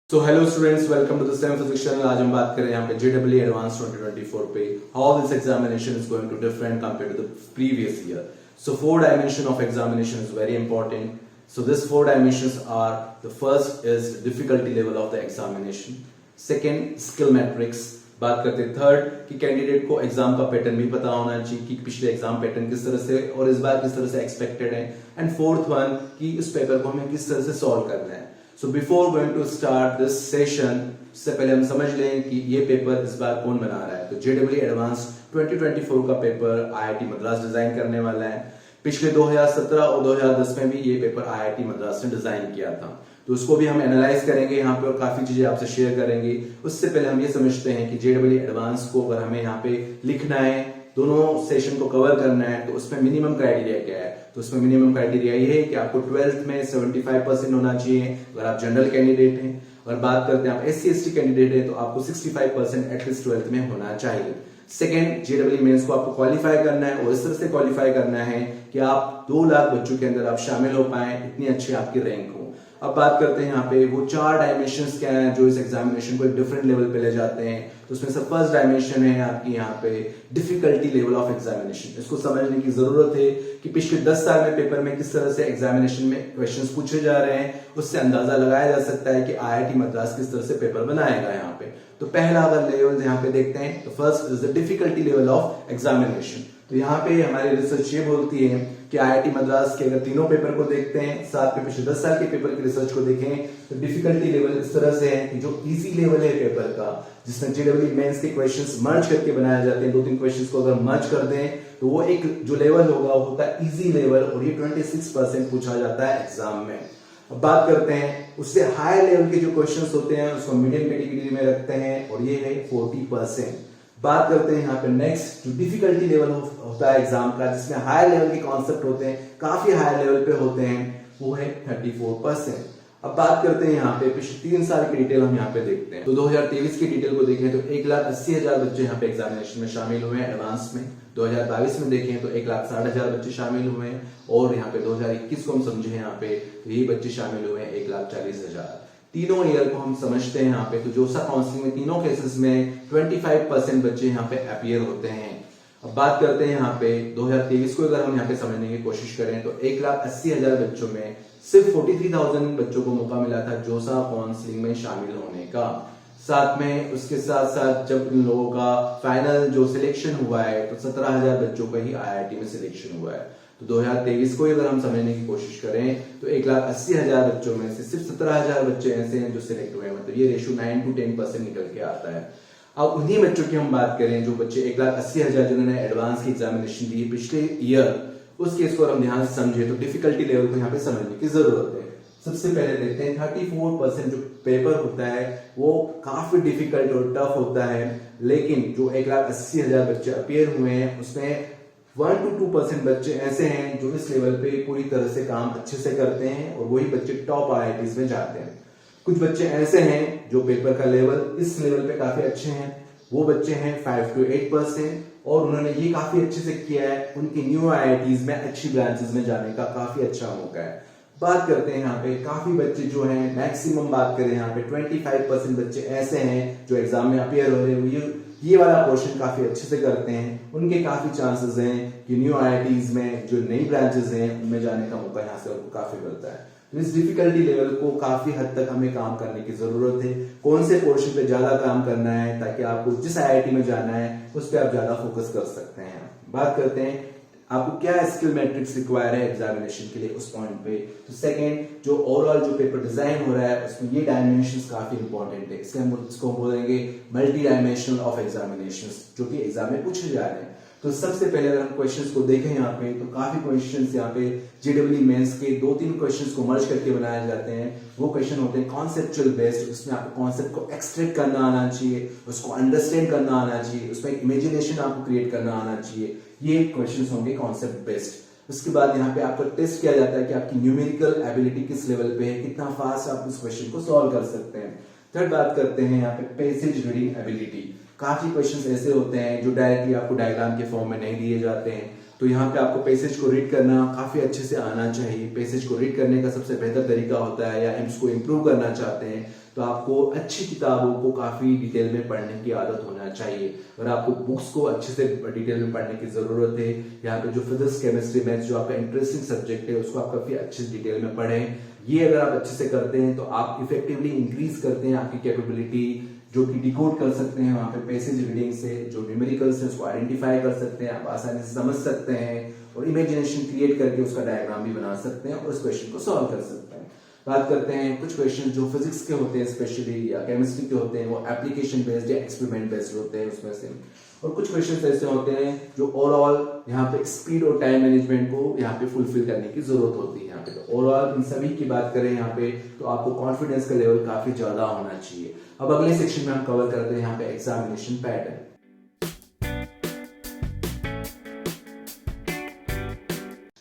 So hello students, welcome to the same physics channel. आज हम बात कर रहे हैं यहाँ पे JEE एडवांस 2024 पे how this examination is going to different compare to the previous year. So 4 dimension of examination is very important. So this 4 dimensions are, the first is difficulty level of the examination, second skill matrix, बात करते हैं third कि candidate को exam का pattern भी पता होना चाहिए कि पिछले एग्जाम पैटर्न किस तरह से और इस बार किस तरह से एक्सपेक्टेड है, एंड फोर्थ वन कि इस पेपर को हमें किस तरह से सॉल्व करना है। So before going to start this session, इससे पहले हम समझ लें कि ये पेपर इस बार कौन बना रहा है। तो JEE एडवांस 2024 का पेपर IIT मद्रास डिजाइन करने वाला है। पिछले 2017 और 2010 में भी ये पेपर IIT मद्रास ने डिजाइन किया था, तो उसको भी हम एनालाइज करेंगे यहाँ पे और काफी चीजें आपसे शेयर करेंगे। उससे पहले हम ये समझते हैं कि JEE एडवांस को अगर हमें यहाँ पे लिखना है, दोनों सेशन को कवर करना है, तो उसमें मिनिमम क्राइटेरिया क्या है। तो उसमें मिनिमम क्राइटेरिया ये है कि आपको 12th में 75% होना चाहिए अगर आप जनरल कैंडिडेट हैं। अगर बात करते हैं आप SC/ST कैंडिडेट हैं तो आपको 65% एटलीस्ट 12th में होना चाहिए। सेकेंड, JEE मेंस को आपको क्वालिफाई करना है और इस तरह से क्वालिफाई करना है कि आप 2 लाख बच्चों के अंदर आप शामिल हो पाए, इतनी अच्छी आपकी रैंक हो। अब बात करते हैं यहाँ पे वो 4 डायमेंशंस क्या हैं जो इस एग्जामिनेशन को एक डिफरेंट लेवल पे ले जाते हैं। तो उसमें से फर्स्ट डायमेंशन है आपकी यहाँ पे डिफिकल्टी लेवल ऑफ एग्जामिनेशन। इसको समझने की जरूरत है कि पिछले 10 साल में पेपर में किस तरह से एग्जामिनेशन में क्वेश्चंस पूछे जा रहे हैं, उससे अंदाजा लगाया जा सकता है कि IIT मद्रास किस तरह से पेपर बनाएगा यहाँ पे। तो पहला अगर लेवल यहाँ पे देखते हैं तो first is the difficulty level of examination. तो यहाँ पे हमारी रिसर्च ये बोलती है कि IIT मद्रास के अगर तीनों पेपर को देखते हैं, साथ में पिछले 10 साल के पेपर की रिसर्च को देखें, तो डिफिकल्टी लेवल इस तरह से है कि जो इजी लेवल है पेपर का, जिसमें JEE मेंस के क्वेश्चंस मर्ज करके बनाए जाते हैं, 2-3 क्वेश्चंस को अगर मर्ज कर दें तो वो एक जो लेवल होगा वो होता है इजी लेवल, और ये 26% पूछा जाता है एग्जाम में। अब बात करते हैं उससे हाई लेवल के जो क्वेश्चंस होते हैं उसको मीडियम कैटेगरी में रखते हैं, और ये है 40%। बात करते हैं यहाँ पे नेक्स्ट जो डिफिकल्टी लेवल होता है एग्जाम का, जिसमें हाई लेवल के कॉन्सेप्ट होते हैं, काफी हाई लेवल पे होते हैं, वो है 34%। अब बात करते हैं यहाँ पे पिछले 3 साल की डिटेल हम यहाँ पे देखते हैं। तो 2023 की डिटेल को देखें तो 1,80,000 बच्चे यहाँ पे एग्जामिनेशन में शामिल हुए हैं एडवांस में। 2022 में देखें तो 1,60,000 बच्चे शामिल हुए हैं, और यहाँ पे 2021 को हम समझे यहाँ पे तो ये बच्चे शामिल हुए हैं 1,40,000। तीनों ईयर को हम समझते हैं यहाँ पे, तो जोसा काउंसलिंग में तीनों केसेस में 25% बच्चे यहाँ पे अपीयर होते हैं। अब बात करते हैं यहाँ पे 2023 को अगर हम यहाँ पे समझने की कोशिश करें तो 1,80,000 बच्चों में सिर्फ 43,000 बच्चों को मौका मिला था जोसा काउंसलिंग में शामिल होने का। साथ में उसके साथ साथ जब इन लोगों का फाइनल जो सिलेक्शन हुआ है तो 17,000 बच्चों का ही IIT में सिलेक्शन हुआ है। तो 2023 को अगर हम समझने की कोशिश करें तो 1,80,000 बच्चों में से सिर्फ 17,000 बच्चे ऐसे हैं जो सिलेक्ट हुए हैं, मतलब ये रेशियो 9 to 10% निकल के आता है। अब उन्हीं बच्चों की हम बात करें जो बच्चे 1,80,000 जिन्होंने एडवांस की एग्जामिनेशन दी पिछले ईयर, उस केस को हम ध्यान से समझे तो डिफिकल्टी लेवल को यहाँ पे समझने की जरूरत है। सबसे पहले देखते हैं 34% जो पेपर होता है वो काफी डिफिकल्ट और टफ होता है, लेकिन जो 1,80,000 बच्चे अपीयर हुए हैं उसमें 1 to 2% बच्चे ऐसे हैं जो इस लेवल पे पूरी तरह से काम अच्छे से करते हैं, और वही बच्चे टॉप IITs में जाते हैं। कुछ बच्चे ऐसे हैं जो पेपर का लेवल इस लेवल पे काफी अच्छे हैं, वो बच्चे हैं 5 to 8%, और उन्होंने ये काफी अच्छे से किया है, उनकी न्यू IITs में अच्छी ब्रांचेस में जाने का काफी अच्छा मौका है। बात करते हैं यहाँ पे काफी बच्चे जो हैं, मैक्सिमम बात करें यहाँ पे 25% बच्चे ऐसे हैं जो एग्जाम में अपीयर हो रहे हैं, ये वाला पोर्शन काफी अच्छे से करते हैं, उनके काफी चांसेस हैं कि न्यू IITs में जो नई ब्रांचेस हैं उनमें जाने का मौका यहाँ से उनको काफी मिलता है। तो इस डिफिकल्टी लेवल को काफी हद तक हमें काम करने की जरूरत है, कौन से पोर्शन पे ज्यादा काम करना है ताकि आपको जिस IIT में जाना है उस पर आप ज्यादा फोकस कर सकते हैं। बात करते हैं आपको क्या स्किल मैट्रिक्स रिक्वायर है एग्जामिनेशन के लिए उस पॉइंट पे। तो सेकंड, जो ओवरऑल जो पेपर डिजाइन हो रहा है उसमें ये डायमेंशंस काफी इंपॉर्टेंट है, इसको हम बोलेंगे मल्टी डायमेंशनल ऑफ एग्जामिनेशंस, जो कि एग्जाम में पूछे जा रहे हैं। तो सबसे पहले अगर हम क्वेश्चंस को देखें यहाँ पे तो काफी क्वेश्चंस यहाँ पे JEE मेंस के 2-3 क्वेश्चंस को मर्ज करके बनाए जाते हैं। वो क्वेश्चन होते हैं कॉन्सेप्चुअल बेस्ड, उसमें आपको कॉन्सेप्ट को एक्सट्रैक्ट करना आना चाहिए, उसको अंडरस्टैंड करना आना चाहिए, उसमें इमेजिनेशन आपको क्रिएट करना आना चाहिए। ये क्वेश्चंस होंगे कॉन्सेप्ट बेस्ड। उसके बाद यहाँ पे आपको टेस्ट किया जाता है कि आपकी न्यूमेरिकल एबिलिटी किस लेवल पे है, कितना फास्ट आप उस क्वेश्चन को सॉल्व कर सकते हैं। थर्ड बात करते हैं यहाँ पे पैसेज रीडिंग एबिलिटी। काफी क्वेश्चंस ऐसे होते हैं जो डायरेक्टली आपको डायग्राम के फॉर्म में नहीं दिए जाते हैं, तो यहाँ पे आपको पैसेज को रीड करना काफी अच्छे से आना चाहिए। पैसेज को रीड करने का सबसे बेहतर तरीका होता है, या हम इसको इम्प्रूव करना चाहते हैं तो आपको अच्छी किताबों को काफी डिटेल में पढ़ने की आदत होना चाहिए। अगर आपको बुक्स को अच्छे से डिटेल में पढ़ने की जरूरत है, यहाँ पे जो फिजिक्स केमिस्ट्री मैथ्स जो आपका इंटरेस्टिंग सब्जेक्ट है उसको आप काफी अच्छे से डिटेल में पढ़ें। ये अगर आप अच्छे से करते हैं तो आप इफेक्टिवली इंक्रीज करते हैं आपकी कैपेबिलिटी, जो कि डिकोड कर सकते हैं वहां पे पैसेज रीडिंग से, जो न्यूमेरिकल्स है उसको आइडेंटिफाई कर सकते हैं, आप आसानी से समझ सकते हैं और इमेजिनेशन क्रिएट करके उसका डायग्राम भी बना सकते हैं और उस क्वेश्चन को सॉल्व कर सकते हैं। बात करते हैं कुछ क्वेश्चन जो फिजिक्स के होते हैं स्पेशली या केमिस्ट्री के होते हैं, वो एप्लीकेशन बेस्ड या एक्सपेरिमेंट बेस्ड होते हैं उसमें से, और कुछ क्वेश्चन ऐसे होते हैं जो ओवरऑल यहाँ पे स्पीड और टाइम मैनेजमेंट को यहाँ पे फुलफिल करने की जरूरत होती है। यहाँ पे तो ओवरऑल इन सभी की बात करें यहाँ पे तो आपको कॉन्फिडेंस का लेवल काफी ज्यादा होना चाहिए। अब अगले सेक्शन में हम कवर करते हैं यहाँ पे एग्जामिनेशन पैटर्न।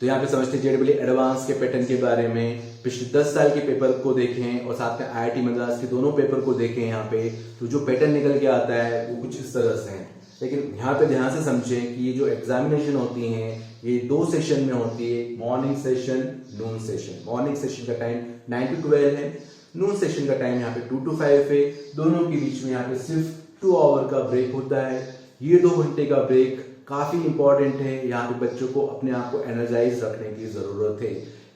तो यहाँ पे समझते हैं जेईई एडवांस के पैटर्न के बारे में। पिछले 10 साल के पेपर को देखें और साथ में आईआईटी मद्रास के दोनों पेपर को देखें यहाँ पे, तो जो पैटर्न निकल के आता है वो कुछ इस तरह से है। लेकिन यहाँ पे ध्यान से समझें कि ये जो एग्जामिनेशन होती है ये 2 सेशन में होती है, मॉर्निंग सेशन, नून सेशन। मॉर्निंग सेशन का टाइम 9 to 12 है, नून सेशन का टाइम यहाँ पे 2 to 5 है। दोनों के बीच में यहाँ पे सिर्फ 2 आवर का ब्रेक होता है। ये 2 घंटे का ब्रेक काफी इंपॉर्टेंट है। यहाँ पे बच्चों को अपने आप को एनर्जाइज रखने की जरूरत है।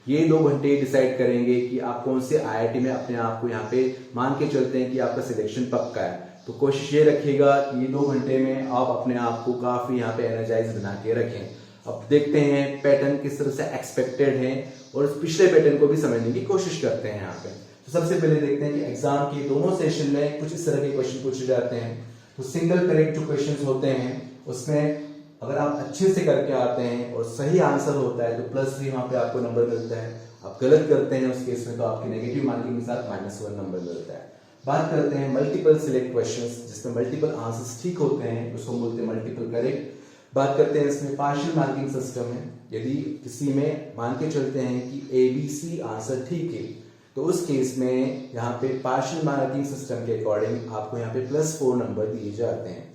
ये 2 घंटे डिसाइड करेंगे कि आप कौन से आईआईटी में अपने आप को यहाँ पे मान के चलते हैं कि आपका सिलेक्शन पक्का है। तो कोशिश ये रखिएगा कि ये 2 घंटे में आप अपने आप को काफी यहाँ पे एनर्जाइज बना के रखें। अब देखते हैं पैटर्न किस तरह से एक्सपेक्टेड है और पिछले पैटर्न को भी समझने की कोशिश करते हैं यहाँ पे। तो सबसे पहले देखते हैं कि एग्जाम के दोनों सेशन में कुछ इस तरह के क्वेश्चन पूछे जाते हैं। तो सिंगल करेक्ट जो क्वेश्चन होते हैं उसमें अगर आप अच्छे से करके आते हैं और सही आंसर होता है तो +3 वहां पे आपको नंबर मिलता है। आप गलत करते हैं उस केस में तो आपकी नेगेटिव मार्किंग के साथ -1 नंबर मिलता है। बात करते हैं मल्टीपल सिलेक्ट क्वेश्चंस जिसमें मल्टीपल आंसर्स ठीक होते हैं, उसको बोलते हैं मल्टीपल करेक्ट। बात करते हैं इसमें पार्शियल मार्किंग सिस्टम है। यदि किसी में मान के चलते हैं कि ABC आंसर ठीक है तो उस केस में यहाँ पे पार्शियल मार्किंग सिस्टम के अकॉर्डिंग आपको यहाँ पे +4 नंबर दिए जाते हैं।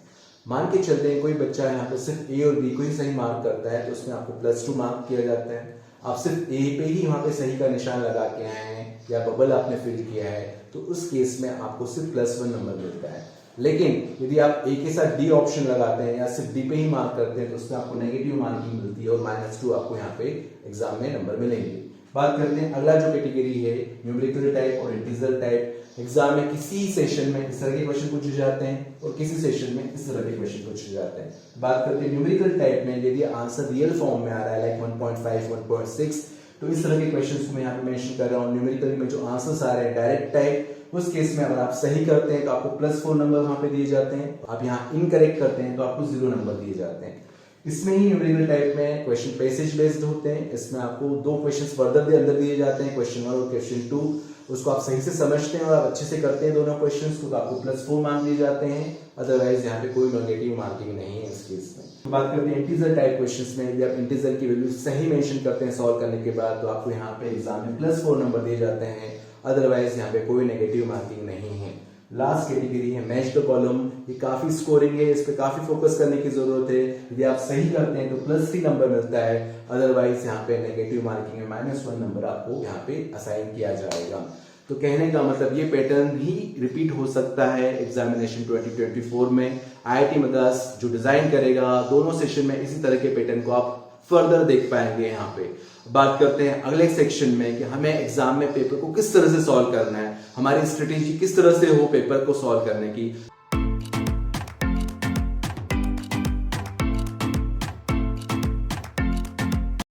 मान के चलते हैं कोई बच्चा यहाँ पे सिर्फ A और B को ही सही मार्क करता है तो उसमें आपको +2 मार्क किया जाता है। आप सिर्फ A पे ही वहां पे सही का निशान लगा के आए हैं या बबल आपने फिल किया है तो उस केस में आपको सिर्फ +1 नंबर मिलता है। लेकिन यदि आप A के साथ D ऑप्शन लगाते हैं या सिर्फ D पे ही मार्क करते हैं तो उसमें आपको नेगेटिव मार्किंग मिलती है और -2 आपको यहाँ पे एग्जाम में नंबर मिलेंगे। बात करते हैं अगला जो कैटेगरी है न्यूमेरिकल टाइप और इंटीजर टाइप। एग्जाम में किसी सेशन में इस तरह के क्वेश्चन पूछे जाते हैं और किसी सेशन में इस तरह के क्वेश्चन पूछे जाते हैं। बात करते हैं न्यूमेरिकल टाइप में यदि आंसर रियल फॉर्म में आ रहा है लाइक 1.5 1.6 तो इस तरह के क्वेश्चंस को मैं यहाँ पे मेंशन कर रहा हूँ। न्यूमेरिकल में जो आंसर्स आ रहे हैं डायरेक्ट टाइप उस केस में अगर आप सही करते हैं तो आपको +4 नंबर वहां पे दिए जाते हैं। आप यहाँ इनकरेक्ट करते हैं तो आपको 0 नंबर दिए जाते हैं। इसमें ही न्यूमेरिकल टाइप में क्वेश्चन पैसेज बेस्ड होते हैं। इसमें आपको 2 क्वेश्चंस फर्दर अंदर दिए जाते हैं, क्वेश्चन 1 और क्वेश्चन 2। उसको आप सही से समझते हैं और आप अच्छे से करते हैं दोनों क्वेश्चंस को तो आपको +4 मार्क दिए जाते हैं। अदरवाइज यहाँ पे कोई नेगेटिव मार्किंग नहीं है इस केस में। तो बात करते हैं इंटीजर टाइप क्वेश्चंस में। यदि आप इंटीजर की वैल्यू सही मेंशन करते हैं सॉल्व करने के बाद तो आपको यहाँ पे एग्जाम में +4 नंबर दिए जाते हैं। अदरवाइज यहाँ पे कोई नेगेटिव मार्किंग नहीं है। लास्ट कैटेगरी है मैच द कॉलम। ये काफी स्कोरिंग है, इस पे काफी फोकस करने की जरूरत है। यदि आप सही करते हैं तो +3 नंबर मिलता है। अदरवाइज यहाँ पे नेगेटिव मार्किंग में -1 नंबर आपको यहाँ पे असाइन किया जाएगा। तो कहने का मतलब ये पैटर्न भी रिपीट हो सकता है एग्जामिनेशन 2024 में। आईआईटी मद्रास जो डिजाइन करेगा दोनों सेशन में इसी तरह के पैटर्न को आप फर्दर देख पाएंगे। यहाँ पे बात करते हैं अगले सेक्शन में कि हमें एग्जाम में पेपर को किस तरह से सॉल्व करना है, हमारी स्ट्रेटेजी किस तरह से हो पेपर को सॉल्व करने की।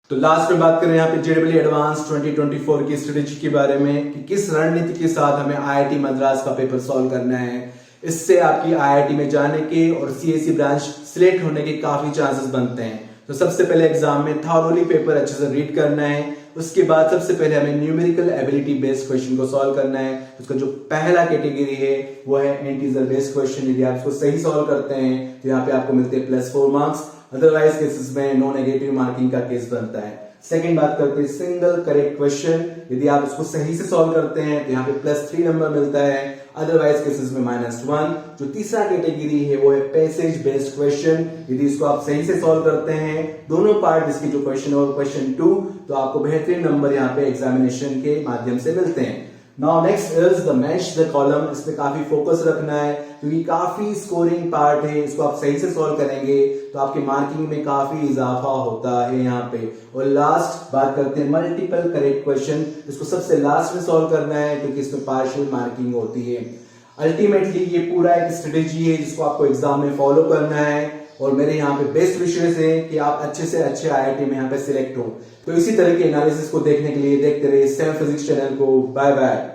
तो लास्ट में बात करें यहाँ पे जेईई एडवांस 2024 की स्ट्रेटेजी के बारे में कि किस रणनीति के साथ हमें आईआईटी मद्रास का पेपर सॉल्व करना है। इससे आपकी आईआईटी में जाने के और सीएसई ब्रांच सिलेक्ट होने के काफी चांसेस बनते हैं। तो सबसे पहले एग्जाम में थॉरोली पेपर अच्छे से रीड करना है। उसके बाद सबसे पहले हमें न्यूमेरिकल एबिलिटी बेस्ड क्वेश्चन को सॉल्व करना है। उसका जो पहला कैटेगरी है वो है इंटीजर बेस्ड क्वेश्चन। यदि आप इसको सही सॉल्व करते हैं तो यहाँ पे आपको मिलते हैं +4 मार्क्स। अदरवाइज केसेस में नो नेगेटिव मार्किंग का केस बनता है। सेकंड बात करते हैं सिंगल करेक्ट क्वेश्चन। यदि आप इसको सही से सॉल्व करते हैं तो यहाँ पे +3 नंबर मिलता है। अदरवाइज केसेस में -1। जो तीसरा कैटेगरी है वो है पैसेज बेस्ड क्वेश्चन। यदि इसको आप सही से सॉल्व करते हैं दोनों पार्ट इसके जो क्वेश्चन और क्वेश्चन 2 तो आपको बेहतरीन नंबर यहाँ पे एग्जामिनेशन के माध्यम से मिलते हैं। Now next is the match the column. इस पे काफी फोकस रखना है क्योंकि काफी स्कोरिंग पार्ट है, इसको आप सही से सॉल्व करेंगे तो आपके मार्किंग में काफी इजाफा होता है यहाँ पे। और लास्ट बात करते हैं मल्टीपल करेक्ट क्वेश्चन, इसको सबसे लास्ट में सॉल्व करना है क्योंकि इसमें पार्शियल मार्किंग होती है। अल्टीमेटली ये पूरा एक स्ट्रेटेजी है जिसको आपको एग्जाम में फॉलो करना है और मेरे यहाँ पे बेस्ट विशेष है कि आप अच्छे से अच्छे IIT में यहाँ पे सिलेक्ट हो। तो इसी तरह के एनालिसिस को देखने के लिए देखते रहिए STEM फिजिक्स चैनल को। Bye bye.